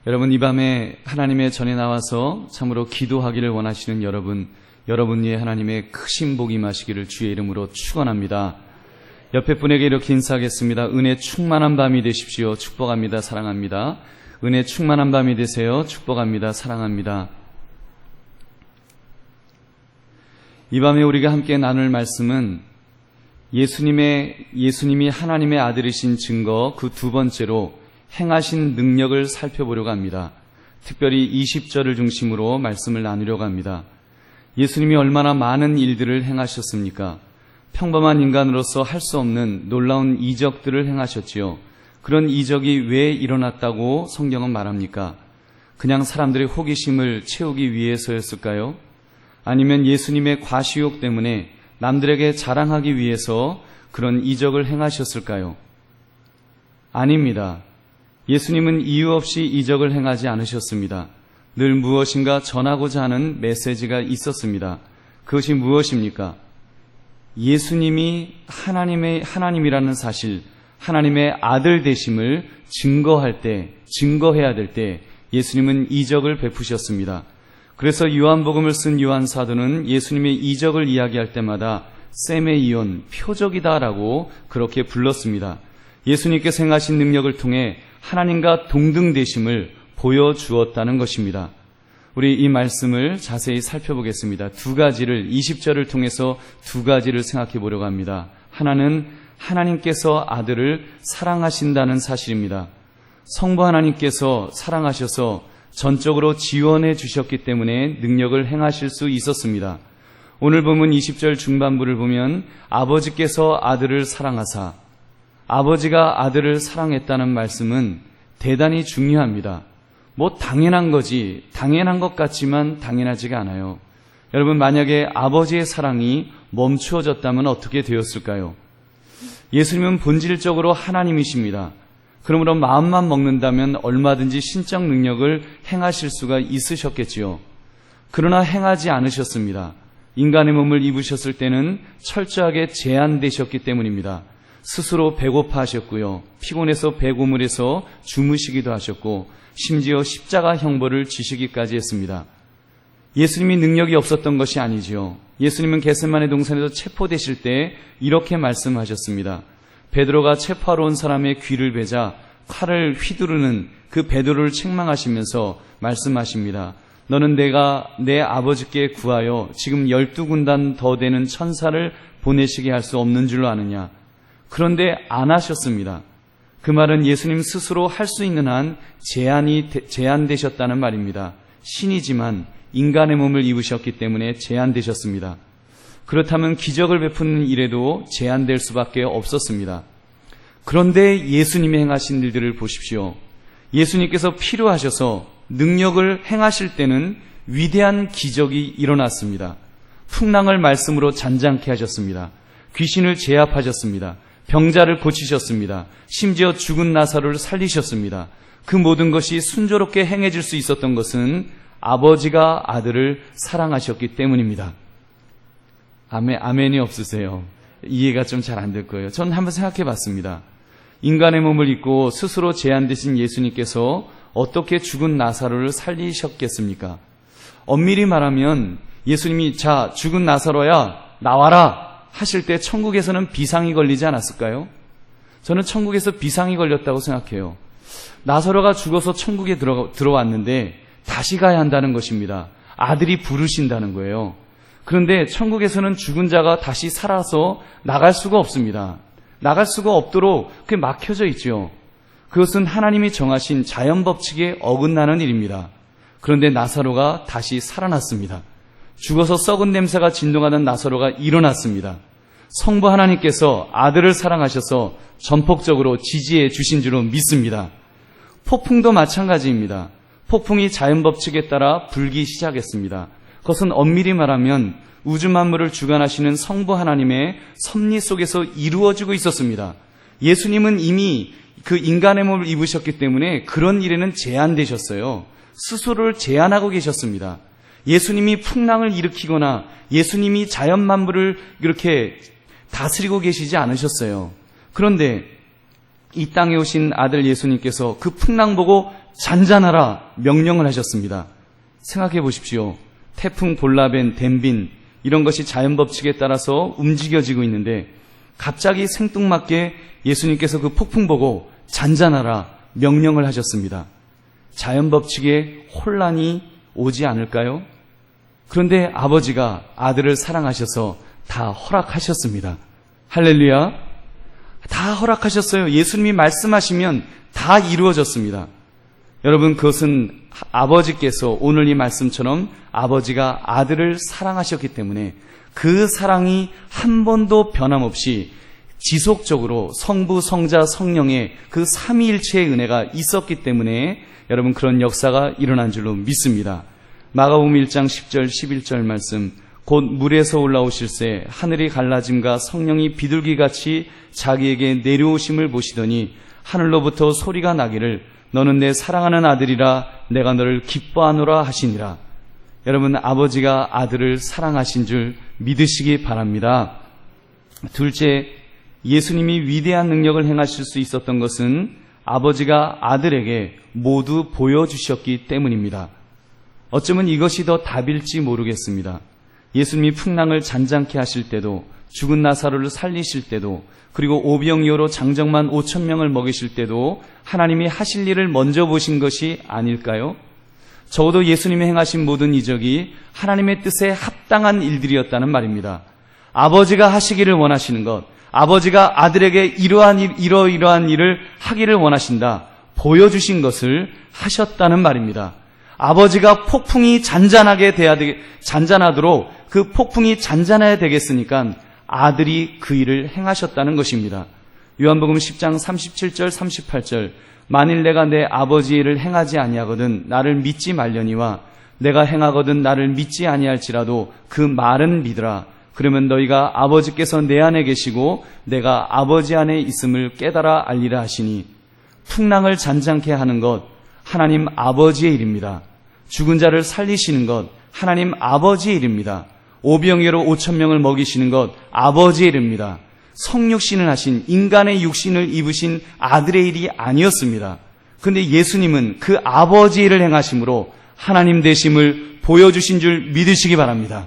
여러분, 이 밤에 하나님의 전에 나와서 참으로 기도하기를 원하시는 여러분 위에 하나님의 크신 복이 임하시기를 주의 이름으로 축원합니다. 옆에 분에게 이렇게 인사하겠습니다. 은혜 충만한 밤이 되십시오. 축복합니다. 사랑합니다. 은혜 충만한 밤이 되세요. 축복합니다. 사랑합니다. 이 밤에 우리가 함께 나눌 말씀은 예수님이 하나님의 아들이신 증거 그 두 번째로 행하신 능력을 살펴보려고 합니다. 특별히 20절을 중심으로 말씀을 나누려고 합니다. 예수님이 얼마나 많은 일들을 행하셨습니까? 평범한 인간으로서 할 수 없는 놀라운 이적들을 행하셨지요. 그런 이적이 왜 일어났다고 성경은 말합니까? 그냥 사람들의 호기심을 채우기 위해서였을까요? 아니면 예수님의 과시욕 때문에 남들에게 자랑하기 위해서 그런 이적을 행하셨을까요? 아닙니다. 예수님은 이유 없이 이적을 행하지 않으셨습니다. 늘 무엇인가 전하고자 하는 메시지가 있었습니다. 그것이 무엇입니까? 예수님이 하나님이라는 사실, 하나님의 아들 되심을 증거해야 될 때 예수님은 이적을 베푸셨습니다. 그래서 요한복음을 쓴 요한 사도는 예수님의 이적을 이야기할 때마다 세메이온, 표적이다라고 그렇게 불렀습니다. 예수님께서 행하신 능력을 통해 하나님과 동등되심을 보여주었다는 것입니다. 우리 이 말씀을 자세히 살펴보겠습니다. 20절을 통해서 두 가지를 생각해 보려고 합니다. 하나는 하나님께서 아들을 사랑하신다는 사실입니다. 성부 하나님께서 사랑하셔서 전적으로 지원해 주셨기 때문에 능력을 행하실 수 있었습니다. 오늘 본문 20절 중반부를 보면 아버지께서 아들을 사랑하사, 아버지가 아들을 사랑했다는 말씀은 대단히 중요합니다. 당연한 것 같지만 당연하지가 않아요. 여러분, 만약에 아버지의 사랑이 멈추어졌다면 어떻게 되었을까요? 예수님은 본질적으로 하나님이십니다. 그러므로 마음만 먹는다면 얼마든지 신적 능력을 행하실 수가 있으셨겠지요. 그러나 행하지 않으셨습니다. 인간의 몸을 입으셨을 때는 철저하게 제한되셨기 때문입니다. 스스로 배고파하셨고요. 피곤해서 배고물에서 주무시기도 하셨고 심지어 십자가 형벌을 지시기까지 했습니다. 예수님이 능력이 없었던 것이 아니지요. 예수님은 겟세마네 동산에서 체포되실 때 이렇게 말씀하셨습니다. 베드로가 체포하러 온 사람의 귀를 베자 칼을 휘두르는 그 베드로를 책망하시면서 말씀하십니다. 너는 내가 내 아버지께 구하여 지금 12군단 더 되는 천사를 보내시게 할 수 없는 줄로 아느냐. 그런데 안 하셨습니다. 그 말은 예수님 스스로 할 수 있는 한 제한되셨다는 말입니다. 신이지만 인간의 몸을 입으셨기 때문에 제한되셨습니다. 그렇다면 기적을 베푸는 일에도 제한될 수밖에 없었습니다. 그런데 예수님이 행하신 일들을 보십시오. 예수님께서 필요하셔서 능력을 행하실 때는 위대한 기적이 일어났습니다. 풍랑을 말씀으로 잔잔케 하셨습니다. 귀신을 제압하셨습니다. 병자를 고치셨습니다. 심지어 죽은 나사로를 살리셨습니다. 그 모든 것이 순조롭게 행해질 수 있었던 것은 아버지가 아들을 사랑하셨기 때문입니다. 아멘이 없으세요? 이해가 좀 잘 안 될 거예요. 저는 한번 생각해 봤습니다. 인간의 몸을 입고 스스로 제한되신 예수님께서 어떻게 죽은 나사로를 살리셨겠습니까? 엄밀히 말하면 예수님이 자, 죽은 나사로야 나와라 하실 때 천국에서는 비상이 걸리지 않았을까요? 저는 천국에서 비상이 걸렸다고 생각해요. 나사로가 죽어서 천국에 들어왔는데 다시 가야 한다는 것입니다. 아들이 부르신다는 거예요. 그런데 천국에서는 죽은 자가 다시 살아서 나갈 수가 없습니다. 나갈 수가 없도록 그게 막혀져 있죠. 그것은 하나님이 정하신 자연 법칙에 어긋나는 일입니다. 그런데 나사로가 다시 살아났습니다. 죽어서 썩은 냄새가 진동하는 나사로가 일어났습니다. 성부 하나님께서 아들을 사랑하셔서 전폭적으로 지지해 주신 줄로 믿습니다. 폭풍도 마찬가지입니다. 폭풍이 자연 법칙에 따라 불기 시작했습니다. 그것은 엄밀히 말하면 우주 만물을 주관하시는 성부 하나님의 섭리 속에서 이루어지고 있었습니다. 예수님은 이미 그 인간의 몸을 입으셨기 때문에 그런 일에는 제한되셨어요. 스스로를 제한하고 계셨습니다. 예수님이 풍랑을 일으키거나 예수님이 자연 만물을 이렇게 다스리고 계시지 않으셨어요. 그런데 이 땅에 오신 아들 예수님께서 그 풍랑 보고 잔잔하라 명령을 하셨습니다. 생각해 보십시오. 태풍 볼라벤, 댐빈 이런 것이 자연 법칙에 따라서 움직여지고 있는데 갑자기 생뚱맞게 예수님께서 그 폭풍 보고 잔잔하라 명령을 하셨습니다. 자연 법칙에 혼란이 오지 않을까요? 그런데 아버지가 아들을 사랑하셔서 다 허락하셨습니다. 할렐루야. 다 허락하셨어요. 예수님이 말씀하시면 다 이루어졌습니다. 여러분, 그것은 아버지께서 오늘 이 말씀처럼 아버지가 아들을 사랑하셨기 때문에 그 사랑이 한 번도 변함없이 지속적으로 성부, 성자, 성령의 그 삼위일체의 은혜가 있었기 때문에 여러분 그런 역사가 일어난 줄로 믿습니다. 마가복음 1장 10절 11절 말씀, 곧 물에서 올라오실새 하늘이 갈라짐과 성령이 비둘기같이 자기에게 내려오심을 보시더니 하늘로부터 소리가 나기를 너는 내 사랑하는 아들이라 내가 너를 기뻐하노라 하시니라. 여러분, 아버지가 아들을 사랑하신 줄 믿으시기 바랍니다. 둘째, 예수님이 위대한 능력을 행하실 수 있었던 것은 아버지가 아들에게 모두 보여주셨기 때문입니다. 어쩌면 이것이 더 답일지 모르겠습니다. 예수님이 풍랑을 잔잔케 하실 때도, 죽은 나사로를 살리실 때도, 그리고 오병이어로 장정만 5,000명을 먹이실 때도 하나님이 하실 일을 먼저 보신 것이 아닐까요? 적어도 예수님이 행하신 모든 이적이 하나님의 뜻에 합당한 일들이었다는 말입니다. 아버지가 하시기를 원하시는 것, 아버지가 아들에게 이러이러한 일을 하기를 원하신다, 보여주신 것을 하셨다는 말입니다. 아버지가 폭풍이 잔잔하도록 그 폭풍이 잔잔해야 되겠으니까 아들이 그 일을 행하셨다는 것입니다. 요한복음 10장 37절 38절, 만일 내가 내 아버지의 일을 행하지 아니하거든 나를 믿지 말려니와 내가 행하거든 나를 믿지 아니할지라도 그 말은 믿으라. 그러면 너희가 아버지께서 내 안에 계시고 내가 아버지 안에 있음을 깨달아 알리라 하시니, 풍랑을 잔잔케 하는 것 하나님 아버지의 일입니다. 죽은 자를 살리시는 것 하나님 아버지의 일입니다. 오병이어로 5,000명을 먹이시는 것 아버지의 일입니다. 성육신을 하신, 인간의 육신을 입으신 아들의 일이 아니었습니다. 그런데 예수님은 그 아버지의 일을 행하심으로 하나님 되심을 보여주신 줄 믿으시기 바랍니다.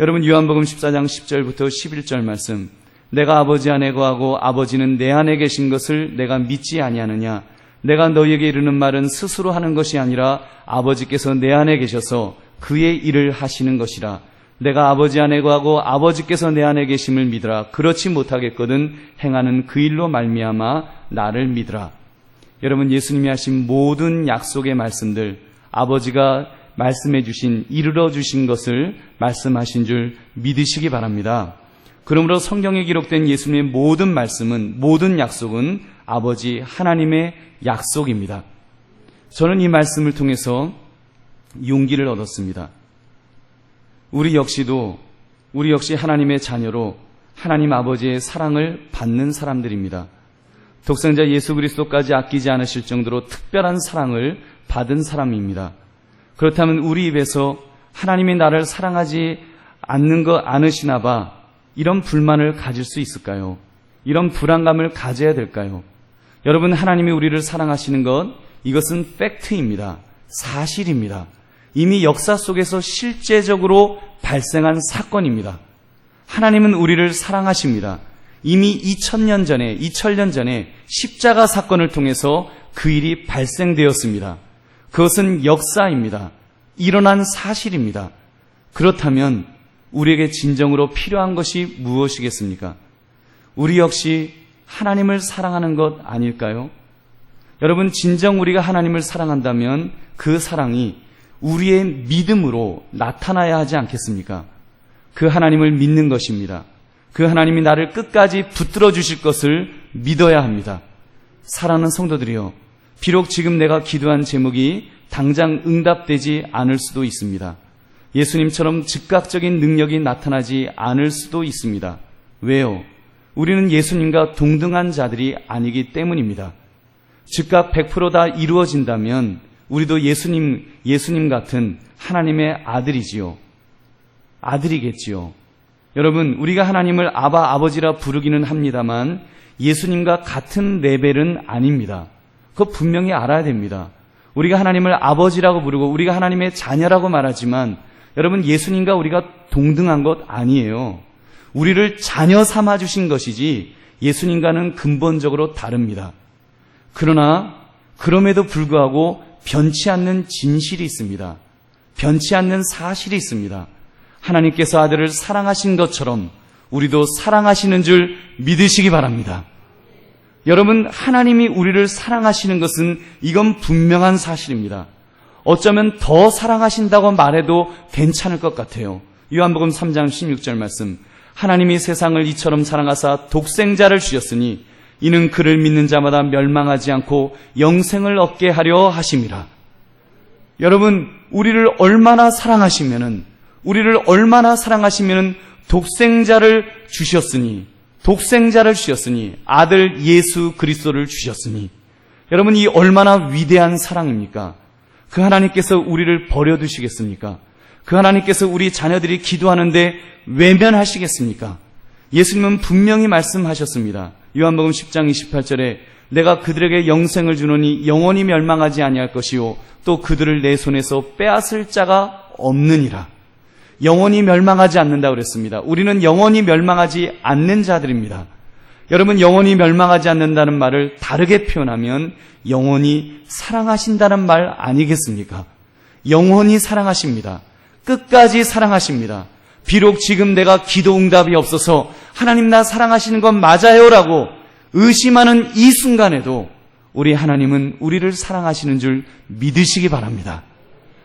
여러분, 요한복음 14장 10절부터 11절 말씀, 내가 아버지 안에 거하고 아버지는 내 안에 계신 것을 내가 믿지 아니하느냐? 내가 너희에게 이르는 말은 스스로 하는 것이 아니라 아버지께서 내 안에 계셔서 그의 일을 하시는 것이라. 내가 아버지 안에 거하고 아버지께서 내 안에 계심을 믿으라. 그렇지 못하겠거든 행하는 그 일로 말미암아 나를 믿으라. 여러분, 예수님이 하신 모든 약속의 말씀들, 아버지가 말씀해 주신, 이르러 주신 것을 말씀하신 줄 믿으시기 바랍니다. 그러므로 성경에 기록된 예수님의 모든 말씀은, 모든 약속은 아버지 하나님의 약속입니다. 저는 이 말씀을 통해서 용기를 얻었습니다. 우리 역시 하나님의 자녀로 하나님 아버지의 사랑을 받는 사람들입니다. 독생자 예수 그리스도까지 아끼지 않으실 정도로 특별한 사랑을 받은 사람입니다. 그렇다면 우리 입에서 하나님이 나를 사랑하지 않으시나 봐, 이런 불만을 가질 수 있을까요? 이런 불안감을 가져야 될까요? 여러분, 하나님이 우리를 사랑하시는 것, 이것은 팩트입니다. 사실입니다. 이미 역사 속에서 실제적으로 발생한 사건입니다. 하나님은 우리를 사랑하십니다. 이미 2000년 전에 십자가 사건을 통해서 그 일이 발생되었습니다. 그것은 역사입니다. 일어난 사실입니다. 그렇다면 우리에게 진정으로 필요한 것이 무엇이겠습니까? 우리 역시 하나님을 사랑하는 것 아닐까요? 여러분, 진정 우리가 하나님을 사랑한다면 그 사랑이 우리의 믿음으로 나타나야 하지 않겠습니까? 그 하나님을 믿는 것입니다. 그 하나님이 나를 끝까지 붙들어 주실 것을 믿어야 합니다. 사랑하는 성도들이여, 비록 지금 내가 기도한 제목이 당장 응답되지 않을 수도 있습니다. 예수님처럼 즉각적인 능력이 나타나지 않을 수도 있습니다. 왜요? 우리는 예수님과 동등한 자들이 아니기 때문입니다. 즉각 100% 다 이루어진다면 우리도 예수님 같은 하나님의 아들이지요. 아들이겠지요. 여러분, 우리가 하나님을 아버지라 부르기는 합니다만 예수님과 같은 레벨은 아닙니다. 그거 분명히 알아야 됩니다. 우리가 하나님을 아버지라고 부르고 우리가 하나님의 자녀라고 말하지만 여러분, 예수님과 우리가 동등한 것 아니에요. 우리를 자녀 삼아 주신 것이지 예수님과는 근본적으로 다릅니다. 그러나 그럼에도 불구하고 변치 않는 진실이 있습니다. 변치 않는 사실이 있습니다. 하나님께서 아들을 사랑하신 것처럼 우리도 사랑하시는 줄 믿으시기 바랍니다. 여러분, 하나님이 우리를 사랑하시는 것은 이건 분명한 사실입니다. 어쩌면 더 사랑하신다고 말해도 괜찮을 것 같아요. 요한복음 3장 16절 말씀, 하나님이 세상을 이처럼 사랑하사 독생자를 주셨으니 이는 그를 믿는 자마다 멸망하지 않고 영생을 얻게 하려 하심이라. 여러분, 우리를 얼마나 사랑하시면은 독생자를 주셨으니 아들 예수 그리스도를 주셨으니, 여러분, 이 얼마나 위대한 사랑입니까? 그 하나님께서 우리를 버려두시겠습니까? 그 하나님께서 우리 자녀들이 기도하는데 외면하시겠습니까? 예수님은 분명히 말씀하셨습니다. 요한복음 10장 28절에 내가 그들에게 영생을 주노니 영원히 멸망하지 아니할 것이요 또 그들을 내 손에서 빼앗을 자가 없느니라. 영원히 멸망하지 않는다고 그랬습니다. 우리는 영원히 멸망하지 않는 자들입니다. 여러분, 영원히 멸망하지 않는다는 말을 다르게 표현하면 영원히 사랑하신다는 말 아니겠습니까? 영원히 사랑하십니다. 끝까지 사랑하십니다. 비록 지금 내가 기도 응답이 없어서 하나님 나 사랑하시는 건 맞아요라고 의심하는 이 순간에도 우리 하나님은 우리를 사랑하시는 줄 믿으시기 바랍니다.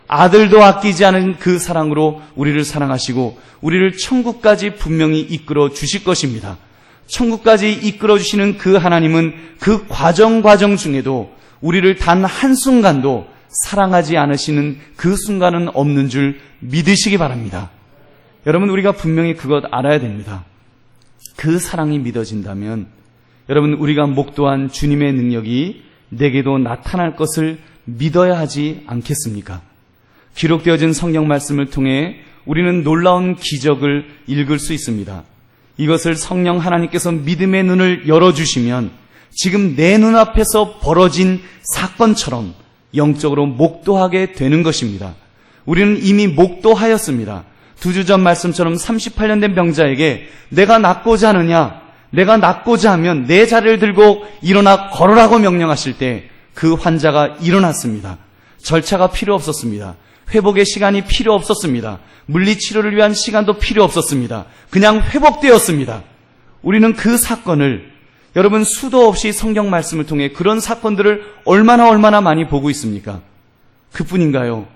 아들도 아끼지 않은 그 사랑으로 우리를 사랑하시고 우리를 천국까지 분명히 이끌어 주실 것입니다. 천국까지 이끌어 주시는 그 하나님은 그 과정 중에도 우리를 단 한순간도 사랑하지 않으시는 그 순간은 없는 줄 믿으시기 바랍니다. 여러분, 우리가 분명히 그것 알아야 됩니다. 그 사랑이 믿어진다면 여러분, 우리가 목도한 주님의 능력이 내게도 나타날 것을 믿어야 하지 않겠습니까? 기록되어진 성경 말씀을 통해 우리는 놀라운 기적을 읽을 수 있습니다. 이것을 성령 하나님께서 믿음의 눈을 열어주시면 지금 내 눈앞에서 벌어진 사건처럼 영적으로 목도하게 되는 것입니다. 우리는 이미 목도하였습니다. 2주 전 말씀처럼 38년 된 병자에게 내가 낫고자 하느냐, 내가 낫고자 하면 내 자리를 들고 일어나 걸으라고 명령하실 때 그 환자가 일어났습니다. 절차가 필요 없었습니다. 회복의 시간이 필요 없었습니다. 물리치료를 위한 시간도 필요 없었습니다. 그냥 회복되었습니다. 우리는 그 사건을, 여러분, 수도 없이 성경 말씀을 통해 그런 사건들을 얼마나 많이 보고 있습니까? 그뿐인가요?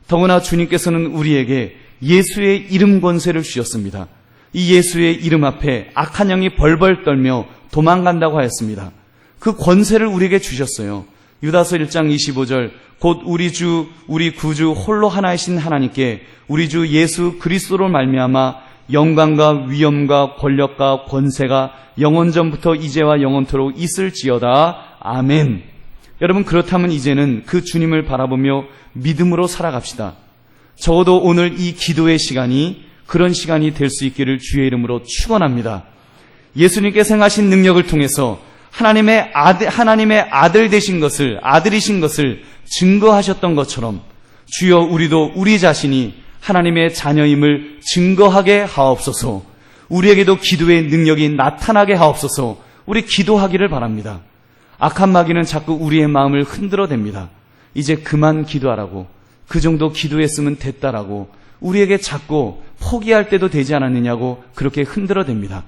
더구나 주님께서는 우리에게 예수의 이름 권세를 주셨습니다. 이 예수의 이름 앞에 악한 영이 벌벌 떨며 도망간다고 하였습니다. 그 권세를 우리에게 주셨어요. 유다서 1장 25절, 곧 우리 주 우리 구주 홀로 하나이신 하나님께 우리 주 예수 그리스도로 말미암아 영광과 위엄과 권력과 권세가 영원전부터 이제와 영원토록 있을지어다. 아멘. 여러분, 그렇다면 이제는 그 주님을 바라보며 믿음으로 살아갑시다. 적어도 오늘 이 기도의 시간이 그런 시간이 될 수 있기를 주의 이름으로 축원합니다. 예수님께서 행하신 능력을 통해서 하나님의 아들 되신 것을, 아들이신 것을 증거하셨던 것처럼 주여 우리도 우리 자신이 하나님의 자녀임을 증거하게 하옵소서. 우리에게도 기도의 능력이 나타나게 하옵소서. 우리 기도하기를 바랍니다. 악한 마귀는 자꾸 우리의 마음을 흔들어댑니다. 이제 그만 기도하라고, 그 정도 기도했으면 됐다라고, 우리에게 자꾸 포기할 때도 되지 않았느냐고 그렇게 흔들어댑니다.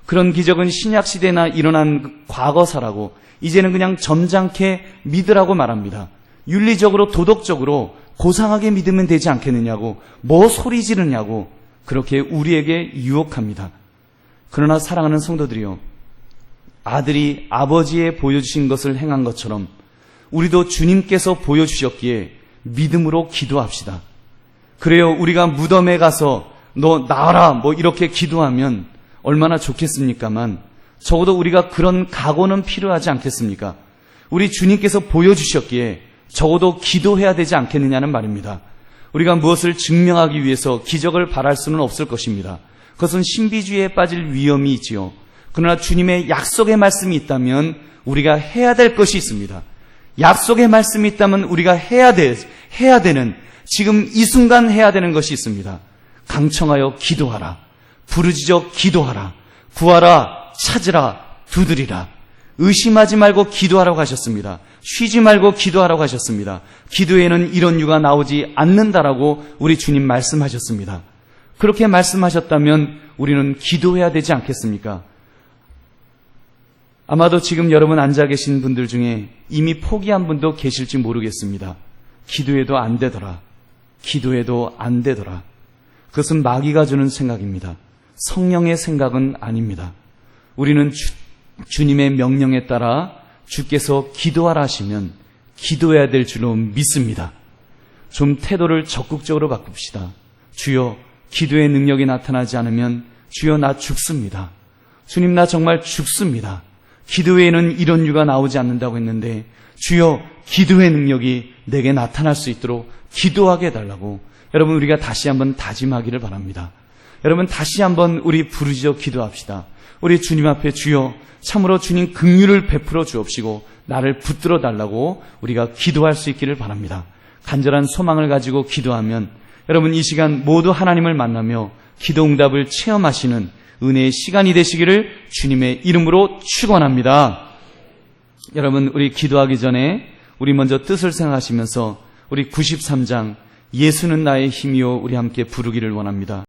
그런 기적은 신약시대나 일어난 과거사라고, 이제는 그냥 점잖게 믿으라고 말합니다. 윤리적으로 도덕적으로 고상하게 믿으면 되지 않겠느냐고, 뭐 소리 지르냐고 그렇게 우리에게 유혹합니다. 그러나 사랑하는 성도들이요, 아들이 아버지의 보여주신 것을 행한 것처럼 우리도 주님께서 보여주셨기에 믿음으로 기도합시다. 그래요, 우리가 무덤에 가서 너 나와라 뭐 이렇게 기도하면 얼마나 좋겠습니까만 적어도 우리가 그런 각오는 필요하지 않겠습니까? 우리 주님께서 보여주셨기에 적어도 기도해야 되지 않겠느냐는 말입니다. 우리가 무엇을 증명하기 위해서 기적을 바랄 수는 없을 것입니다. 그것은 신비주의에 빠질 위험이 있지요. 그러나 주님의 약속의 말씀이 있다면 우리가 해야 될 것이 있습니다. 약속의 말씀이 있다면 우리가 해야 되는, 지금 이 순간 해야 되는 것이 있습니다. 강청하여 기도하라. 부르짖어 기도하라. 구하라. 찾으라. 두드리라. 의심하지 말고 기도하라고 하셨습니다. 쉬지 말고 기도하라고 하셨습니다. 기도에는 이런 유가 나오지 않는다라고 우리 주님 말씀하셨습니다. 그렇게 말씀하셨다면 우리는 기도해야 되지 않겠습니까? 아마도 지금 여러분 앉아 계신 분들 중에 이미 포기한 분도 계실지 모르겠습니다. 기도해도 안 되더라. 기도해도 안 되더라. 그것은 마귀가 주는 생각입니다. 성령의 생각은 아닙니다. 우리는 주님의 명령에 따라 주께서 기도하라 하시면 기도해야 될 줄로 믿습니다. 좀 태도를 적극적으로 바꿉시다. 주여, 기도의 능력이 나타나지 않으면 주여 나 죽습니다. 주님 나 정말 죽습니다. 기도에는 이런 유가 나오지 않는다고 했는데 주여 기도의 능력이 내게 나타날 수 있도록 기도하게 해달라고 여러분 우리가 다시 한번 다짐하기를 바랍니다. 여러분 다시 한번 우리 부르짖어 기도합시다. 우리 주님 앞에 주여 참으로 주님 긍휼을 베풀어 주옵시고 나를 붙들어 달라고 우리가 기도할 수 있기를 바랍니다. 간절한 소망을 가지고 기도하면 여러분 이 시간 모두 하나님을 만나며 기도 응답을 체험하시는 은혜의 시간이 되시기를 주님의 이름으로 축원합니다. 여러분 우리 기도하기 전에 우리 먼저 뜻을 생각하시면서 우리 93장 예수는 나의 힘이요 우리 함께 부르기를 원합니다.